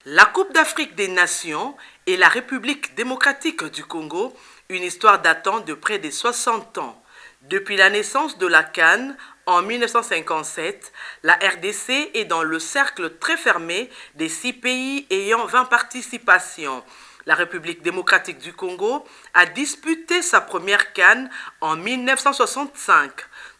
La Coupe d'Afrique des Nations et la République démocratique du Congo, une histoire datant de près de 60 ans. Depuis la naissance de la CAN en 1957, la RDC est dans le cercle très fermé des 6 pays ayant 20 participations. La République démocratique du Congo a disputé sa première CAN en 1965.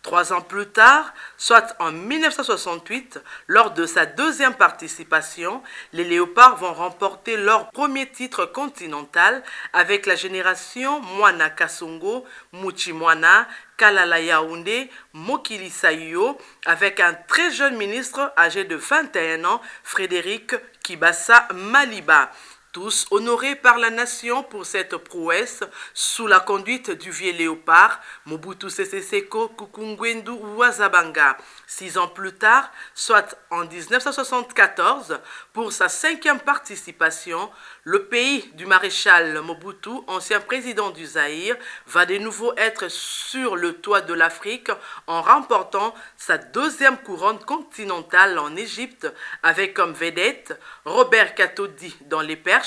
3 ans plus tard, soit en 1968, lors de sa deuxième participation, les Léopards vont remporter leur premier titre continental avec la génération Mwana Kasongo, Muchimwana, Kalala Yaoundé, Mokili Sayo, avec un très jeune ministre âgé de 21 ans, Frédéric Kibasa Maliba. Tous honorés par la nation pour cette prouesse, sous la conduite du vieux léopard, Mobutu Sese Seko Kukungwendu Ouazabanga. 6 ans plus tard, soit en 1974, pour sa 5e participation, le pays du maréchal Mobutu, ancien président du Zaïre, va de nouveau être sur le toit de l'Afrique en remportant sa 2e couronne continentale en Égypte, avec comme vedette Robert Katodi dans les perches,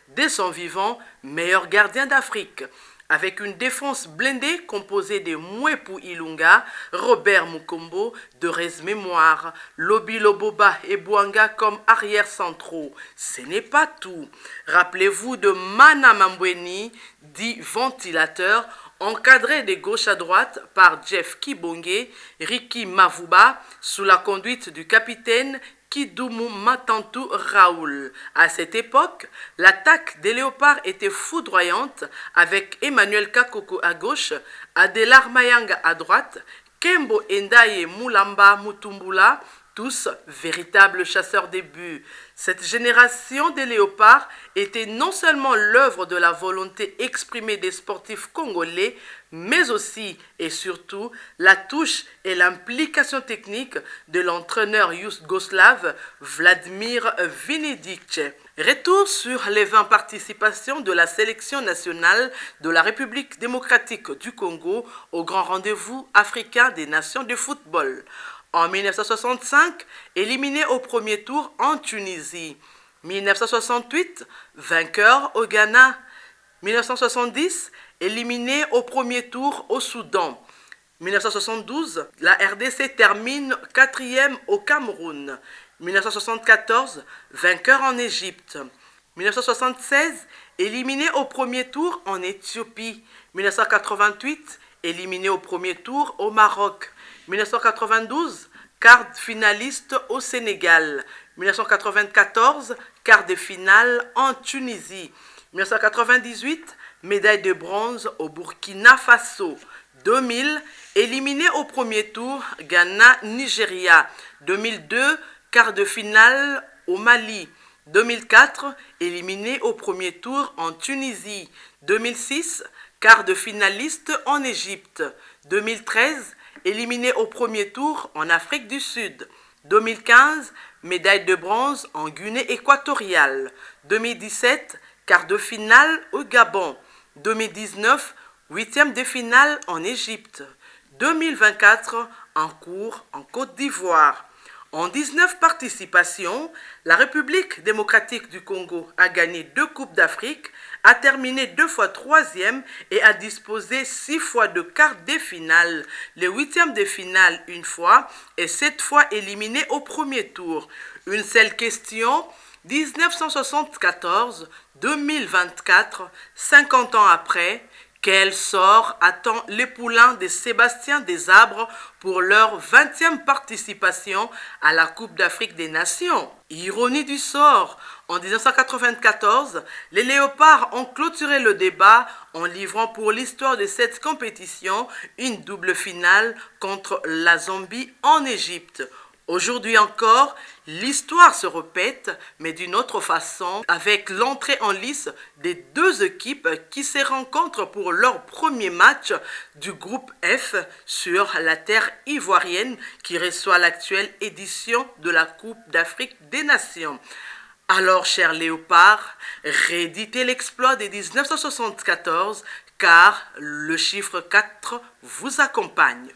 dès son vivant, meilleur gardien d'Afrique. Avec une défense blindée composée de Mwepu Ilunga, Robert Mukombo, de Rez Mémoire, Lobi Loboba et Bouanga comme arrière centraux. Ce n'est pas tout. Rappelez-vous de Mana Mambweni, dit ventilateur, encadré de gauche à droite par Jeff Kibonge, Ricky Mavuba, sous la conduite du capitaine Kidumu Matantu Raoul. À cette époque, l'attaque des Léopards était foudroyante avec Emmanuel Kakoko à gauche, Adelar Mayanga à droite, Kembo Endaye Mulamba Mutumbula, tous véritables chasseurs des buts. Cette génération des Léopards était non seulement l'œuvre de la volonté exprimée des sportifs congolais, mais aussi et surtout la touche et l'implication technique de l'entraîneur yougoslave Vladimir Vinedic. Retour sur les 20 participations de la sélection nationale de la République démocratique du Congo au grand rendez-vous africain des nations de football. En 1965, éliminé au premier tour en Tunisie. 1968, vainqueur au Ghana. 1970, éliminé au premier tour au Soudan. 1972, la RDC termine 4e au Cameroun. 1974, vainqueur en Égypte. 1976, éliminé au premier tour en Éthiopie. 1988, éliminé au premier tour au Maroc. 1992, quart finaliste au Sénégal. 1994, quart de finale en Tunisie. 1998, médaille de bronze au Burkina Faso. 2000, éliminé au premier tour, Ghana-Nigeria. 2002, quart de finale au Mali. 2004, éliminé au premier tour en Tunisie. 2006, quart de finaliste en Égypte. 2013, éliminé au premier tour en Afrique du Sud. 2015, médaille de bronze en Guinée équatoriale. 2017, quart de finale au Gabon. 2019, 8e de finale en Égypte. 2024, en cours en Côte d'Ivoire. En 19 participations, la République démocratique du Congo a gagné 2 Coupes d'Afrique, a terminé 2 fois 3e et a disposé 6 fois de quart de finale, les 8e de finale une fois et 7 fois éliminé au premier tour. Une seule question, 1974-2024, 50 ans après, quel sort attend les poulains de Sébastien Desabres pour leur 20e participation à la Coupe d'Afrique des Nations? Ironie du sort, en 1994, les Léopards ont clôturé le débat en livrant pour l'histoire de cette compétition une double finale contre la Zambie en Égypte. Aujourd'hui encore, l'histoire se répète, mais d'une autre façon, avec l'entrée en lice des 2 équipes qui se rencontrent pour leur premier match du groupe F sur la terre ivoirienne qui reçoit l'actuelle édition de la Coupe d'Afrique des Nations. Alors, chers léopards, rééditez l'exploit de 1974 car le chiffre 4 vous accompagne.